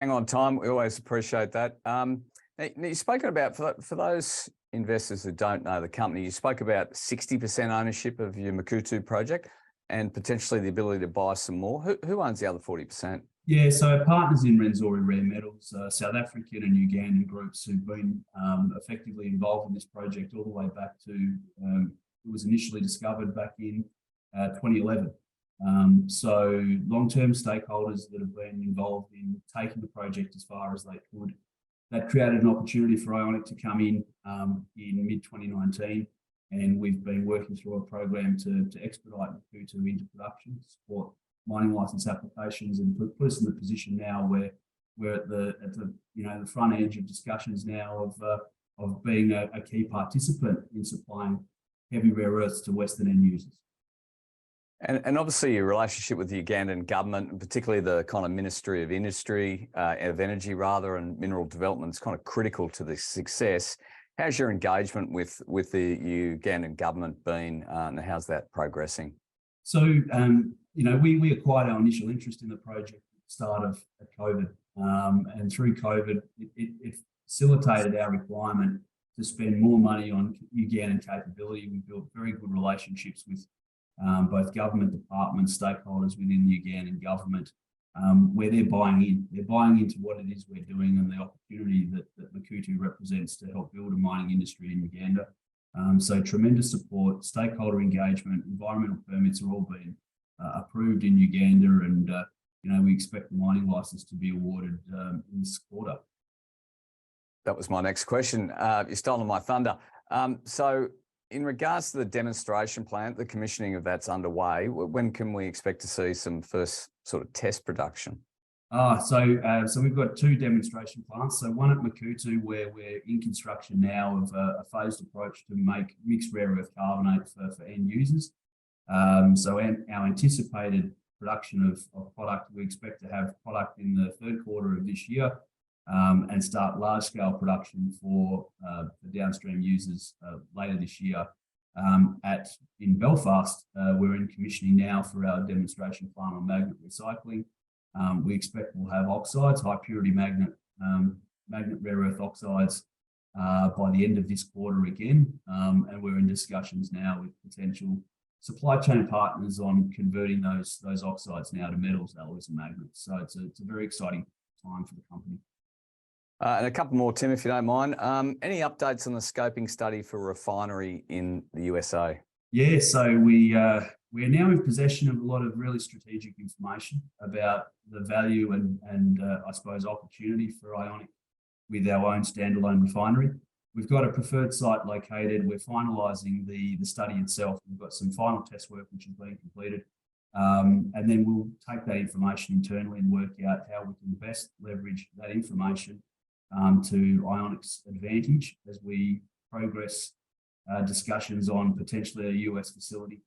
Hang on time. We always appreciate that. Now you've spoken about, for those investors who don't know the company, you spoke about 60% ownership of your Makuutu project and potentially the ability to buy some more. Who owns the other 40%? Yeah, so partners in Renzori Rare Metals, South African and Ugandan groups who've been effectively involved in this project all the way back to, it was initially discovered back in 2011. So long-term stakeholders that have been involved in taking the project as far as they could. That created an opportunity for Ionic to come in mid-2019, and we've been working through a program to expedite Makuutu into production, support mining license applications, and put us in the position now where we're at the the front edge of discussions now of being a key participant in supplying heavy rare earths to Western end users. And obviously your relationship with the Ugandan government, and particularly the kind of Ministry of Energy and Mineral Development, is kind of critical to the success. How's your engagement with the Ugandan government been, and how's that progressing? So, we acquired our initial interest in the project at the start of COVID, and through COVID, it facilitated our requirement to spend more money on Ugandan capability. We built very good relationships with both government departments, stakeholders within the Ugandan government, where they're buying in. They're buying into what it is we're doing and the opportunity that Makuutu represents to help build a mining industry in Uganda. So tremendous support, stakeholder engagement, environmental permits are all being approved in Uganda, and we expect the mining license to be awarded in this quarter. That was my next question. You've stolen my thunder. So in regards to the demonstration plant, the commissioning of that's underway. When can we expect to see some first sort of test production? So we've got two demonstration plants. So one at Makuutu, where we're in construction now of a phased approach to make mixed rare earth carbonate for end users. So our anticipated production of product, we expect to have product in the third quarter of this year, and start large-scale production for the downstream users later this year. In Belfast, we're in commissioning now for our demonstration plant on magnet recycling. We expect we'll have oxides, high purity magnet rare earth oxides by the end of this quarter again, and we're in discussions now with potential supply chain partners on converting those oxides now to metals, alloys, and magnets. So it's a very exciting time for the company. And a couple more, Tim, if you don't mind. Any updates on the scoping study for refinery in the USA? Yeah, so we're now in possession of a lot of really strategic information about the value and I suppose opportunity for Ionic with our own standalone refinery. We've got a preferred site located. We're finalising the study itself. We've got some final test work which is being completed, and then we'll take that information internally and work out how we can best leverage that information to Ionic's advantage as we progress discussions on potentially a US facility.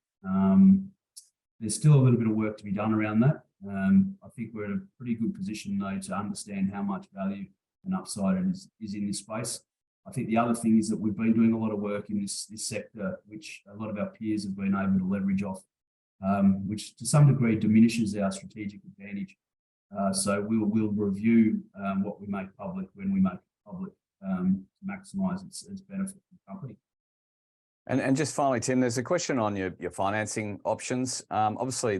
There's still a little bit of work to be done around that. I think we're in a pretty good position though to understand how much value and upside is in this space. I think the other thing is that we've been doing a lot of work in this sector, which a lot of our peers have been able to leverage off, which to some degree diminishes our strategic advantage. So we'll review what we make public when we make it public to maximise its benefit to the company. And just finally, Tim, there's a question on your financing options. Obviously,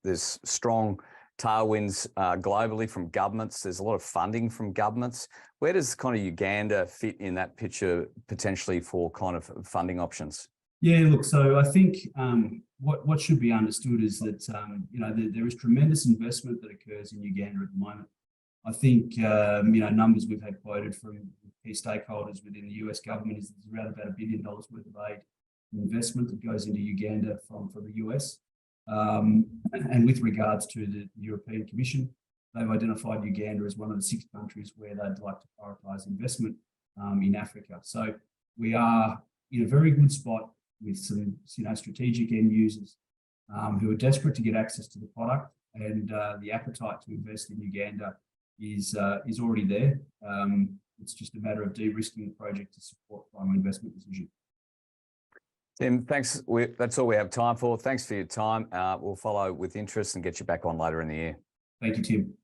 there's strong tailwinds globally from governments. There's a lot of funding from governments. Where does kind of Uganda fit in that picture potentially for kind of funding options? Yeah, look, so I think what should be understood is that there is tremendous investment that occurs in Uganda at the moment. I think numbers we've had quoted from key stakeholders within the US government is there's around about $1 billion worth of aid and investment that goes into Uganda from the US. And with regards to the European Commission, they've identified Uganda as one of the 6 countries where they'd like to prioritise investment in Africa. So we are in a very good spot with some strategic end users who are desperate to get access to the product, and the appetite to invest in Uganda is already there. It's just a matter of de-risking the project to support final investment decision. Tim, thanks. That's all we have time for. Thanks for your time. We'll follow with interest and get you back on later in the year. Thank you, Tim.